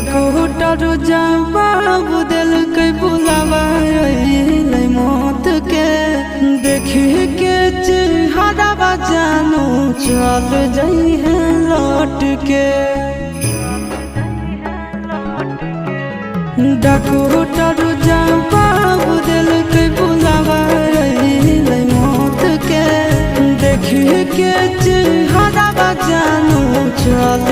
डकोटर जवाब दिल के बुलावा मौत के देखी के चेहरा जानू चल जाई है लौट के। डकोटर जवाब दिल के बुलावा मौत के देखी के चेहरा जानू चल